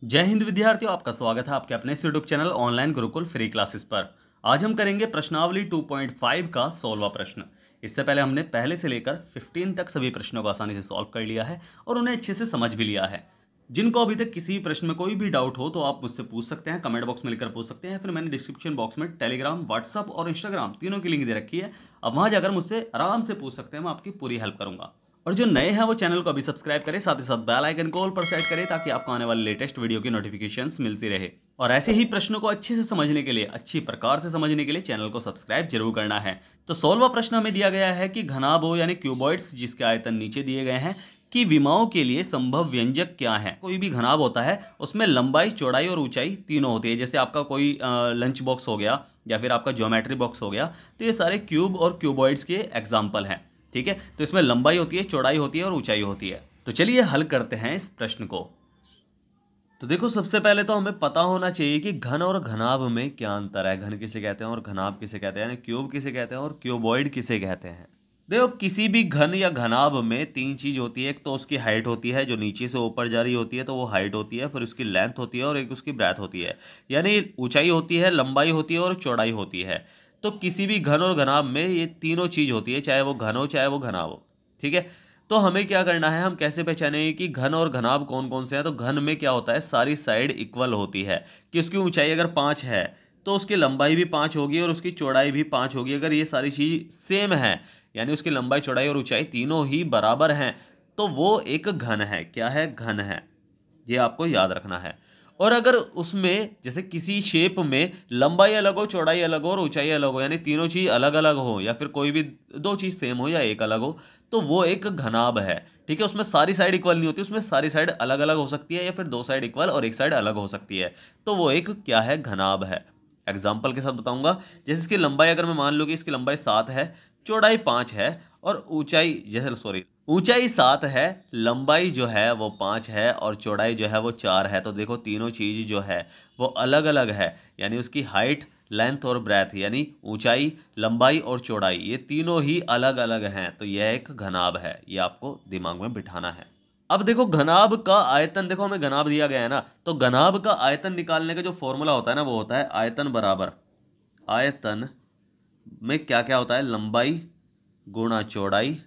जय हिंद विद्यार्थियों, आपका स्वागत है आपके अपने YouTube channel online Gurukul free classes पर। आज हम करेंगे प्रश्नावली 2.5 का 16वां प्रश्न। इससे पहले हमने पहले से लेकर 15 तक सभी प्रश्नों को आसानी से सॉल्व कर लिया है और उन्हें अच्छे से समझ भी लिया है। जिनको अभी तक किसी भी प्रश्न में कोई भी डाउट हो तो आप मुझसे पूछ सकते हैं, कमेंट बॉक्स में लिखकर पूछ सकते हैं, फिर मैंने डिस्क्रिप्शन बॉक्स में टेलीग्राम, व्हाट्सअप और इंस्टाग्राम तीनों की लिंक दे रखी है। अब वहां जाकर मुझसे आराम से पूछ सकते हैं, मैं आपकी पूरी हेल्प करूंगा। और जो नए हैं वो चैनल को अभी सब्सक्राइब करें, साथ ही साथ बेल आइकन को ऑल पर सेट करें ताकि आपको आने वाले लेटेस्ट वीडियो की नोटिफिकेशंस मिलती रहे। और ऐसे ही प्रश्नों को अच्छे से समझने के लिए, अच्छी प्रकार से समझने के लिए चैनल को सब्सक्राइब जरूर करना है। तो 16वां प्रश्न हमें दिया गया है कि घनाभ यानी क्यूबॉइड्स जिसके आयतन नीचे दिए गए हैं कि विमाओं के लिए संभव व्यंजक क्या है। कोई भी घनाभ होता है उसमें लंबाई, चौड़ाई और ऊंचाई तीनों होती है। जैसे आपका कोई लंच बॉक्स हो गया या फिर आपका ज्योमेट्री बॉक्स हो गया, तो ये सारे क्यूब और क्यूबॉइड्स के एग्जाम्पल हैं। ठीक है, तो इसमें लंबाई होती है, चौड़ाई होती है और ऊंचाई होती है। तो चलिए हल करते हैं इस प्रश्न को। तो देखो, सबसे पहले तो हमें पता होना चाहिए कि घन और घनाभ में क्या अंतर है। घन किसे कहते हैं और घनाभ किसे कहते हैं, यानी क्यूब किसे कहते हैं और क्यूबॉइड किसे कहते हैं। देखो, किसी भी घन या घनाभ में तीन चीज होती है। एक तो उसकी हाइट होती है, जो नीचे से ऊपर जा रही होती है तो वो हाइट होती है। फिर उसकी लेंथ होती है और एक उसकी ब्रेथ होती है, यानी ऊंचाई होती है, लंबाई होती है और चौड़ाई होती है। तो किसी भी घन और घनाभ में ये तीनों चीज होती है, चाहे वो घन हो चाहे वो घनाभ हो। ठीक है, तो हमें क्या करना है, हम कैसे पहचानेंगे कि घन और घनाभ कौन कौन से हैं। तो घन में क्या होता है, सारी साइड इक्वल होती है कि उसकी ऊंचाई अगर 5 है तो उसकी लंबाई भी 5 होगी और उसकी चौड़ाई भी 5 होगी। अगर ये सारी चीज सेम है, यानी उसकी लंबाई, चौड़ाई और ऊंचाई तीनों ही बराबर हैं, तो वो एक घन है। क्या है? घन है। ये आपको याद रखना है। और अगर उसमें जैसे किसी शेप में लंबाई अलग हो, चौड़ाई अलग हो और ऊंचाई अलग हो, यानी तीनों चीज अलग अलग हो या फिर कोई भी दो चीज सेम हो या एक अलग हो, तो वो एक घनाभ है। ठीक है, उसमें सारी साइड इक्वल नहीं होती, उसमें सारी साइड अलग अलग हो सकती है या फिर दो साइड इक्वल और एक साइड अलग हो सकती है। तो वो एक क्या है? घनाभ है। एग्जाम्पल के साथ बताऊंगा। जैसे इसकी लंबाई अगर मैं मान लूँ कि इसकी लंबाई 7 है, चौड़ाई 5 है और ऊंचाई, जैसे सॉरी, ऊंचाई 7 है, लंबाई जो है वो 5 है और चौड़ाई जो है वो 4 है। तो देखो, तीनों चीज जो है वो अलग अलग है, यानी उसकी हाइट, लेंथ और ब्रेथ, यानी ऊंचाई, लंबाई और चौड़ाई, ये तीनों ही अलग अलग हैं। तो यह एक घनाभ है, ये आपको दिमाग में बिठाना है। अब देखो, घनाभ का आयतन, देखो हमें घनाभ दिया गया है ना, तो घनाभ का आयतन निकालने का जो फॉर्मूला होता है ना, वो होता है आयतन बराबर, आयतन में क्या क्या होता है, लंबाई गुणा चौड़ाई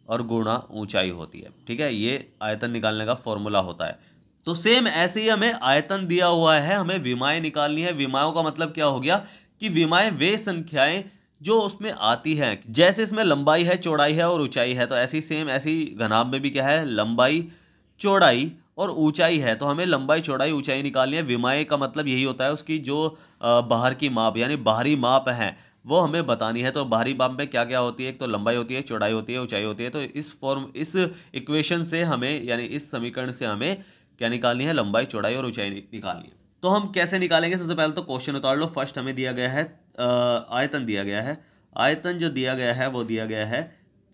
और गुणा ऊंचाई होती है। ठीक है, ये आयतन निकालने का फॉर्मूला होता है। तो सेम ऐसे ही हमें आयतन दिया हुआ है, हमें विमाएं निकालनी है। विमाओं का मतलब क्या हो गया कि विमाएं वे संख्याएं जो उसमें आती हैं। जैसे इसमें लंबाई है, चौड़ाई है और ऊंचाई है, तो ऐसी सेम ऐसी घनाभ में भी क्या है, लंबाई, चौड़ाई और ऊंचाई है। तो हमें लंबाई, चौड़ाई, ऊंचाई निकालनी है। विमाएं का मतलब यही होता है उसकी जो बाहर की माप, यानी बाहरी माप है, वो हमें बतानी है। तो बाहरी माप में क्या क्या होती है, एक तो लंबाई होती है, चौड़ाई होती है, ऊंचाई होती है। तो इस इक्वेशन से हमें, यानी इस समीकरण से हमें क्या निकालनी है, लंबाई, चौड़ाई और ऊंचाई निकालनी है। तो हम कैसे निकालेंगे? सबसे पहले तो क्वेश्चन उतार लो। फर्स्ट हमें दिया गया है आयतन दिया गया है। आयतन जो दिया गया है वो दिया गया है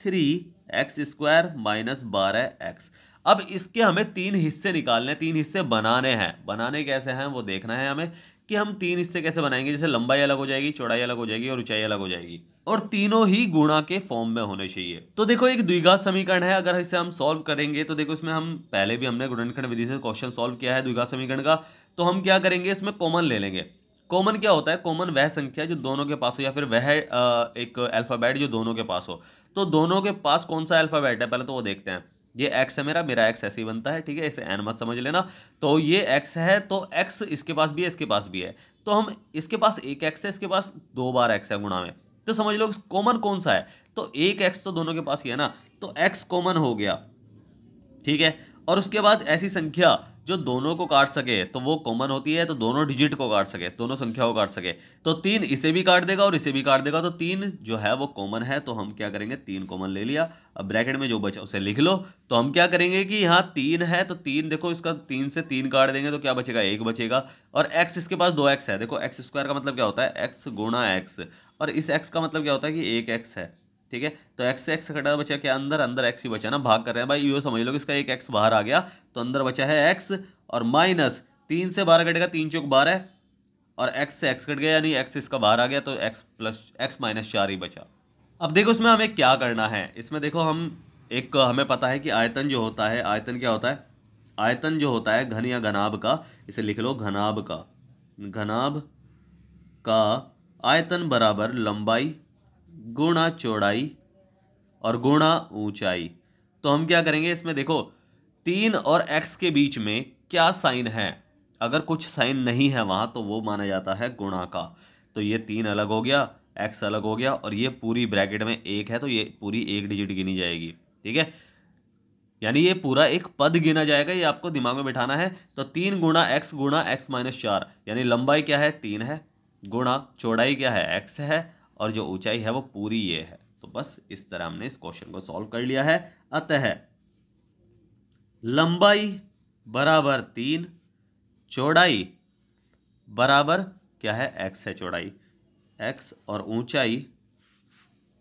3x² माइनस 12x। अब इसके हमें तीन हिस्से निकालने हैं, तीन हिस्से बनाने हैं। बनाने कैसे हैं वो देखना है हमें कि हम तीन हिस्से कैसे बनाएंगे। जैसे लंबाई अलग हो जाएगी, चौड़ाई अलग हो जाएगी और ऊंचाई अलग हो जाएगी, और तीनों ही गुणा के फॉर्म में होने चाहिए। तो देखो, एक द्विघात समीकरण है, अगर इसे हम सॉल्व करेंगे तो देखो, इसमें हम पहले भी हमने गुणनखंड विधि से क्वेश्चन सॉल्व किया है द्विघात समीकरण का। तो हम क्या करेंगे, इसमें कॉमन ले लेंगे। कॉमन क्या होता है? कॉमन वह संख्या जो दोनों के पास हो, या फिर वह एक अल्फाबेट जो दोनों के पास हो। तो दोनों के पास कौन सा अल्फाबेट है पहले तो वो देखते हैं। ये x है, मेरा x ऐसे ही बनता है। ठीक है, इसे n मत समझ लेना। तो ये x है, तो x इसके पास भी है, इसके पास भी है। तो हम, इसके पास एक x है, इसके पास दो बार x है गुणा में। तो समझ लो कॉमन कौन सा है, तो एक x तो दोनों के पास ही है ना, तो x कॉमन हो गया। ठीक है, और उसके बाद ऐसी संख्या जो दोनों को काट सके तो वो कॉमन होती है, तो दोनों डिजिट को काट सके, दोनों संख्या को काट सके। तो 3 इसे भी काट देगा और इसे भी काट देगा, तो 3 जो है वो कॉमन है। तो हम क्या करेंगे, 3 कॉमन ले लिया। अब ब्रैकेट में जो बचा उसे लिख लो। तो हम क्या करेंगे कि यहाँ 3 है, तो 3 देखो, इसका 3 से 3 काट देंगे तो क्या बचेगा, 1 बचेगा। और x इसके पास 2x है। देखो, x² का मतलब क्या होता है, x गुणा x, और इस x का मतलब क्या होता है कि 1x है। ठीक है, तो x से x कटा, बचा क्या, अंदर अंदर x ही बचा ना, भाग कर रहे हैं भाई, यो समझ लो कि इसका एक x बाहर आ गया, तो अंदर बचा है x। और माइनस 3 से 12 कटेगा, 3 चौक 12, और x से x कट गया, यानी x इसका बाहर आ गया, तो x प्लस x माइनस 4 ही बचा। अब देखो, इसमें हमें क्या करना है। इसमें देखो, हम एक, हमें पता है कि आयतन जो होता है, आयतन क्या होता है, आयतन जो होता है घन या घनाभ का, इसे लिख लो घनाभ का, घनाभ का आयतन बराबर लंबाई गुणा चौड़ाई और गुणा ऊंचाई। तो हम क्या करेंगे इसमें, देखो 3 और x के बीच में क्या साइन है, अगर कुछ साइन नहीं है वहां तो वो माना जाता है गुणा का। तो ये 3 अलग हो गया, x अलग हो गया, और ये पूरी ब्रैकेट में 1 है तो ये पूरी 1 डिजिट गिनी जाएगी। ठीक है, यानी ये पूरा एक पद गिना जाएगा, ये आपको दिमाग में बिठाना है। तो 3 गुणा x माइनस 4, यानी लंबाई क्या है 3 है, गुणा चौड़ाई क्या है x है, और जो ऊंचाई है वो पूरी ये है। तो बस इस तरह हमने इस क्वेश्चन को सॉल्व कर लिया है। अतः लंबाई बराबर 3, चौड़ाई बराबर क्या है x है चौड़ाई x, और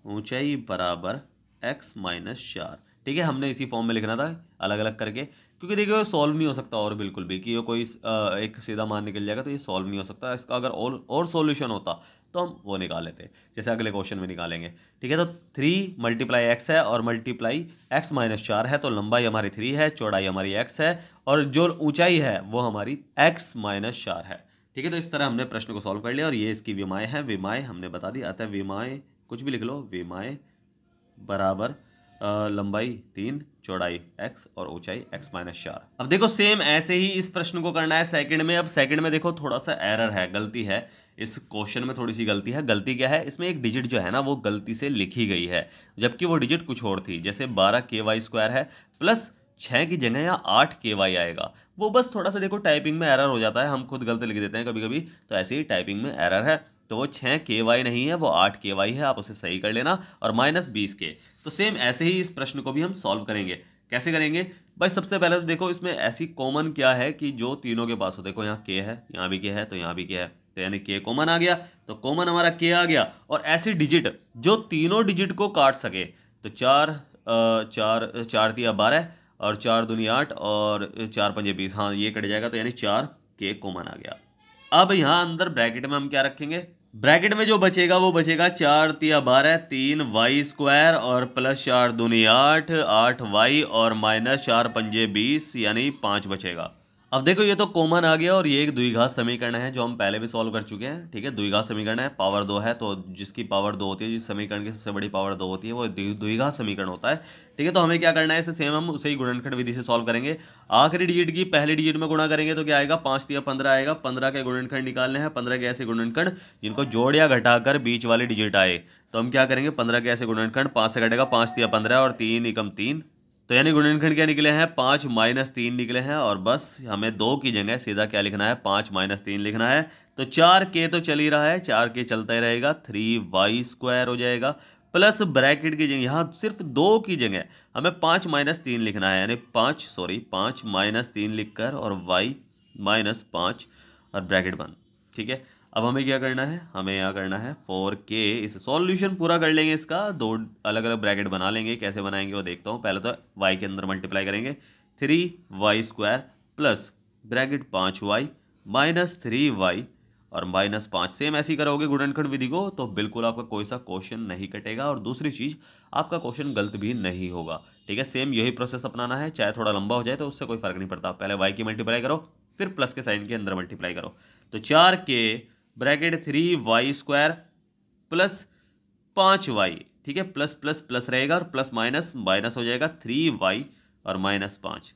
ऊंचाई बराबर x माइनस 4। ठीक है, हमने इसी फॉर्म में लिखना था अलग अलग करके, क्योंकि देखिए सॉल्व नहीं हो सकता और बिल्कुल भी कि ये कोई एक सीधा मान निकल जाएगा, तो ये सॉल्व नहीं हो सकता। इसका अगर और सॉल्यूशन होता तो हम वो निकाल लेते, जैसे अगले क्वेश्चन में निकालेंगे। ठीक है, तो 3 मल्टीप्लाई एक्स है और मल्टीप्लाई एक्स माइनस 4 है, तो लंबाई हमारी 3 है, चौड़ाई हमारी x है, और जो ऊंचाई है वो हमारी x माइनस 4 है। ठीक है, तो इस तरह हमने प्रश्न को सॉल्व कर लिया, और ये इसकी विमाएँ है, विमाएँ हमने बता दी। अतः विमाएँ कुछ भी लिख लो, विमाएँ बराबर लंबाई 3, चौड़ाई x और ऊंचाई x माइनस 4। अब देखो सेम ऐसे ही इस प्रश्न को करना है सेकंड में। अब सेकंड में देखो थोड़ा सा एरर है, गलती है इस क्वेश्चन में, थोड़ी सी गलती है। गलती क्या है, इसमें एक डिजिट जो है ना वो गलती से लिखी गई है, जबकि वो डिजिट कुछ और थी। जैसे 12 KY² है प्लस 6 की जगह यहाँ 8 KY आएगा, वो बस थोड़ा सा देखो टाइपिंग में एरर हो जाता है, हम खुद गलत लिख देते हैं कभी कभी, तो ऐसे ही टाइपिंग में एरर है। तो वो 6 KY नहीं है, वो 8 KY है, आप उसे सही कर लेना, और माइनस 20K। तो सेम ऐसे ही इस प्रश्न को भी हम सॉल्व करेंगे। कैसे करेंगे भाई, सबसे पहले तो देखो इसमें ऐसी कॉमन क्या है कि जो तीनों के पास हो, देखो यहाँ K है, यहाँ भी K है, तो यहाँ भी K है, तो यानी K कॉमन आ गया, तो कॉमन हमारा K आ गया। और ऐसी डिजिट जो तीनों डिजिट को काट सके, तो 4 तिया 12 और 4 दूनी 8 और 4 पंजे 20, हाँ ये कट जाएगा, तो यानी 4K कॉमन आ गया। अब यहाँ अंदर ब्रैकेट में हम क्या रखेंगे, ब्रैकेट में जो बचेगा वो बचेगा 4 तिया 12, 3y² और प्लस 4 दूनी 8, 8y और माइनस 4 पंजे 20, यानी 5 बचेगा। अब देखो ये तो कॉमन आ गया, और ये एक द्विघात समीकरण है जो हम पहले भी सॉल्व कर चुके हैं। ठीक है, द्विघात समीकरण है, पावर 2 है, तो जिसकी पावर 2 होती है, जिस समीकरण की सबसे बड़ी पावर 2 होती है, वो द्विघात समीकरण होता है। ठीक है, तो हमें क्या करना है, इसे सेम हम उसे ही गुणनखंड विधि से सॉल्व करेंगे। आखिरी डिजिट की पहली डिजिट में गुणा करेंगे तो क्या आएगा, 5 तिया 15 आएगा। 15 के गुणनखंड निकालने हैं, 15 के ऐसे गुणनखंड जिनको जोड़ या घटाकर बीच वाली डिजिट आए। तो हम क्या करेंगे, 15 के ऐसे गुणनखंड, 5 से घटेगा 5 तिया 15 और 3 एकम 3, तो यानी गुणनखंड क्या निकले हैं, 5 माइनस 3 निकले हैं। और बस हमें 2 की जगह सीधा क्या लिखना है, 5 माइनस 3 लिखना है। तो 4K तो चल ही रहा है, 4K चलता ही रहेगा, 3y² हो जाएगा, प्लस ब्रैकेट की जगह यहाँ सिर्फ 2 की जगह हमें 5 माइनस 3 लिखना है, यानी 5 माइनस 3 लिखकर और y माइनस 5 और ब्रैकेट बंद। ठीक है, अब हमें क्या करना है, हमें यहाँ करना है 4K। इस सॉल्यूशन पूरा कर लेंगे, इसका 2 अलग अलग ब्रैकेट बना लेंगे। कैसे बनाएंगे वो देखता हूँ। पहले तो y के अंदर मल्टीप्लाई करेंगे, 3y² plus bracket 5y minus 3y और माइनस 5। सेम ऐसी करोगे गुणनखंड विधि को तो बिल्कुल आपका कोई सा क्वेश्चन नहीं कटेगा, और दूसरी चीज़ आपका क्वेश्चन गलत भी नहीं होगा। ठीक है, सेम यही प्रोसेस अपनाना है, चाहे थोड़ा लंबा हो जाए तो उससे कोई फर्क नहीं पड़ता। पहले y की मल्टीप्लाई करो, फिर प्लस के साइन के अंदर मल्टीप्लाई करो, तो 4K bracket 3y² plus 5y। ठीक है, प्लस प्लस प्लस रहेगा और प्लस माइनस माइनस हो जाएगा, 3y और माइनस 5।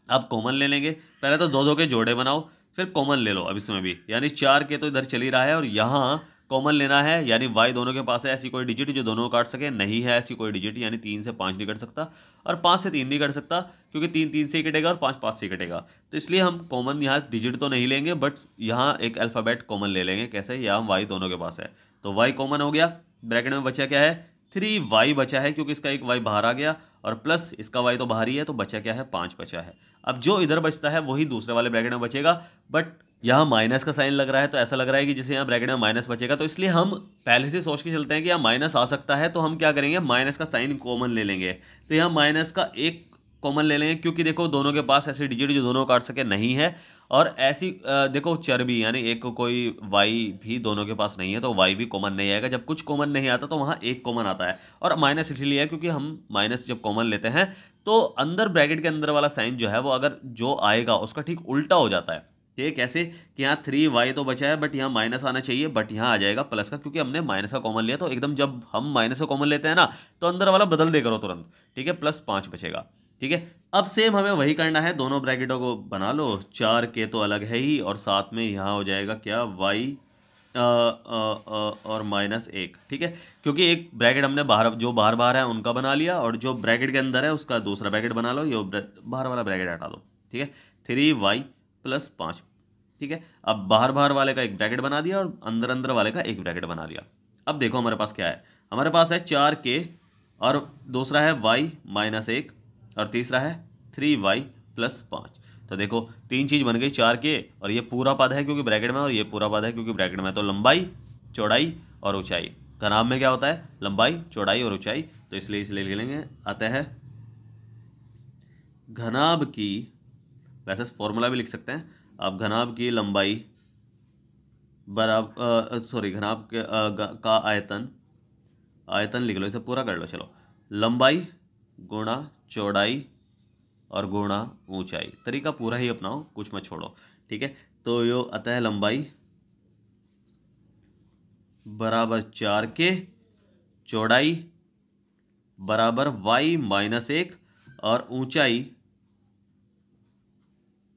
अब कॉमन ले लेंगे, पहले तो 2 के जोड़े बनाओ, फिर कॉमन ले लो। अब इसमें भी यानी 4K तो इधर चल ही रहा है, और यहाँ कॉमन लेना है, यानी y दोनों के पास है। ऐसी कोई डिजिट जो दोनों काट सके नहीं है, ऐसी कोई डिजिट, यानी 3 से 5 नहीं कट सकता और 5 से 3 नहीं कट सकता, क्योंकि 3 3 से ही कटेगा और 5 5 से ही कटेगा। तो इसलिए हम कॉमन यहाँ डिजिट तो नहीं लेंगे, बट यहाँ एक अल्फ़ाबेट कॉमन ले लेंगे। कैसे, यहाँ y दोनों के पास है, तो y कॉमन हो गया। ब्रैकेट में बचा क्या है, 3y बचा है, क्योंकि इसका एक y बाहर आ गया, और प्लस इसका y तो बाहर ही है, तो बचा क्या है, 5 बचा है। अब जो इधर बचता है वही दूसरे वाले ब्रैकेट में बचेगा, बट यहाँ माइनस का साइन लग रहा है, तो ऐसा लग रहा है कि जैसे यहाँ ब्रैकेट में माइनस बचेगा, तो इसलिए हम पहले से सोच के चलते हैं कि यहाँ माइनस आ सकता है, तो हम क्या करेंगे, माइनस का साइन कॉमन ले लेंगे। तो यहाँ माइनस का एक कॉमन ले लेंगे, क्योंकि देखो दोनों के पास ऐसी डिजिट जो दोनों काट सके नहीं है, और ऐसी देखो चरबी यानी एक कोई y भी दोनों के पास नहीं है, तो y भी कॉमन नहीं आएगा। जब कुछ कॉमन नहीं आता तो वहाँ एक कॉमन आता है, और माइनस इसलिए है क्योंकि हम माइनस जब कॉमन लेते हैं तो अंदर ब्रैकेट के अंदर वाला साइन जो है वो अगर जो आएगा उसका ठीक उल्टा हो जाता है। ठीक है, कैसे कि यहाँ 3y तो बचा है बट यहाँ माइनस आना चाहिए, बट यहाँ आ जाएगा प्लस का, क्योंकि हमने माइनस का कॉमन लिया। तो एकदम जब हम माइनस का कॉमन लेते हैं ना तो अंदर वाला बदल दे करो तुरंत। ठीक है, +5 बचेगा। ठीक है, अब सेम हमें वही करना है, दोनों ब्रैकेटों को बना लो। 4k तो अलग है ही, और साथ में यहाँ हो जाएगा क्या, y और -1। ठीक है, क्योंकि एक ब्रैकेट हमने बाहर जो बाहर बाहर है उनका बना लिया, और जो ब्रैकेट के अंदर है उसका दूसरा ब्रैकेट बना लो, ये बाहर वाला ब्रैकेट हटा दो। ठीक है, 3y + 5। ठीक है, अब बाहर बाहर वाले का एक ब्रैकेट बना दिया और अंदर अंदर वाले का एक ब्रैकेट बना लिया। अब देखो हमारे पास क्या है, हमारे पास है 4k, और दूसरा है y -1, और तीसरा है 3y + 5। तो देखो 3 चीज़ बन गई, 4k, और ये पूरा पद है क्योंकि ब्रैकेट में, और ये पूरा पद है क्योंकि ब्रैकेट में। तो लंबाई, चौड़ाई और ऊंचाई, घनाभ में क्या होता है, लंबाई, चौड़ाई और ऊंचाई। तो इसलिए लिख लेंगे, अतः घनाभ की, वैसे फॉर्मूला भी लिख सकते हैं आप, घनाभ की लंबाई बराबर, सॉरी, घनाभ के का आयतन लिख लो, इसे पूरा कर लो। चलो, लंबाई गुणा चौड़ाई और गुणा ऊंचाई, तरीका पूरा ही अपनाओ, कुछ मत छोड़ो। ठीक है, तो यो अतः लंबाई बराबर 4k, चौड़ाई बराबर y -1, और ऊंचाई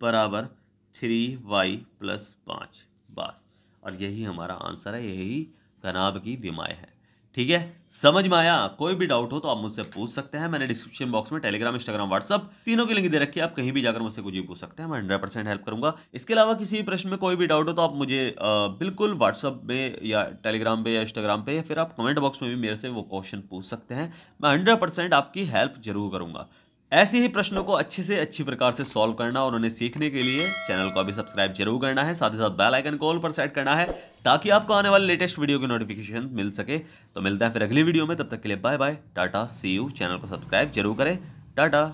बराबर 3y + 5। बस, और यही हमारा आंसर है, यही घनाभ की विमाएँ है। ठीक है, समझ में आया? कोई भी डाउट हो तो आप मुझसे पूछ सकते हैं। मैंने डिस्क्रिप्शन बॉक्स में टेलीग्राम, इंस्टाग्राम, व्हाट्सअप तीनों की लिंक दे रखी है, आप कहीं भी जाकर मुझसे कुछ भी पूछ सकते हैं, मैं 100% हेल्प करूंगा। इसके अलावा किसी भी प्रश्न में कोई भी डाउट हो तो आप मुझे बिल्कुल व्हाट्सअप में या टेलीग्राम पे या इंस्टाग्राम पे, या फिर आप कमेंट बॉक्स में भी मेरे से वो क्वेश्चन पूछ सकते हैं। मैं 100% आपकी हेल्प जरूर करूंगा। ऐसे ही प्रश्नों को अच्छे से अच्छी प्रकार से सॉल्व करना और उन्हें सीखने के लिए चैनल को अभी सब्सक्राइब जरूर करना है, साथ ही साथ बेल आइकन को ऑल पर सेट करना है, ताकि आपको आने वाले लेटेस्ट वीडियो की नोटिफिकेशन मिल सके। तो मिलते हैं फिर अगली वीडियो में, तब तक के लिए bye bye, tata, see you. Channel को सब्सक्राइब जरूर करें, टाटा।